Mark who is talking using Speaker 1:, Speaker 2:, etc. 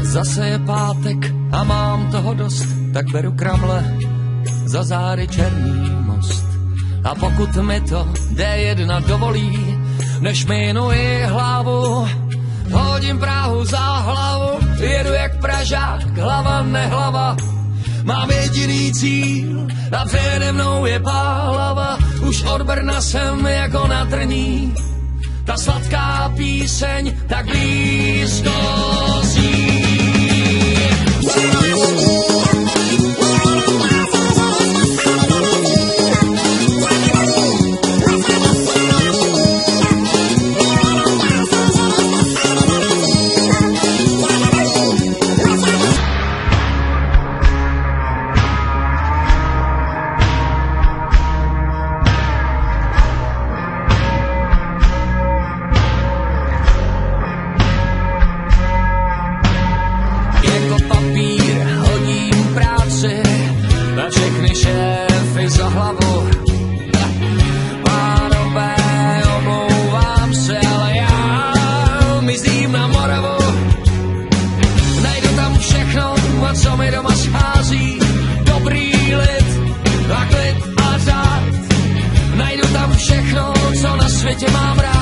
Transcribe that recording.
Speaker 1: Zase je pátek a mám toho dost, tak beru kramle za zády černý most. A pokud mi to D1 dovolí, než minuji hlavu, hodím Prahu za hlavu, jedu jak Pražák, hlava nehlava. Mám jediný cíl a přede mnou je Pálava, už od Brna jsem jako na trní, ta sladká píseň tak blízko zní. Všechny šéfy za hlavu. Pánové, omlouvám se, ale já mizím na Moravu. Najdu tam všechno, co mi doma schází. Dobrý lid a klid a řád. Najdu tam všechno, co na světě mám rád.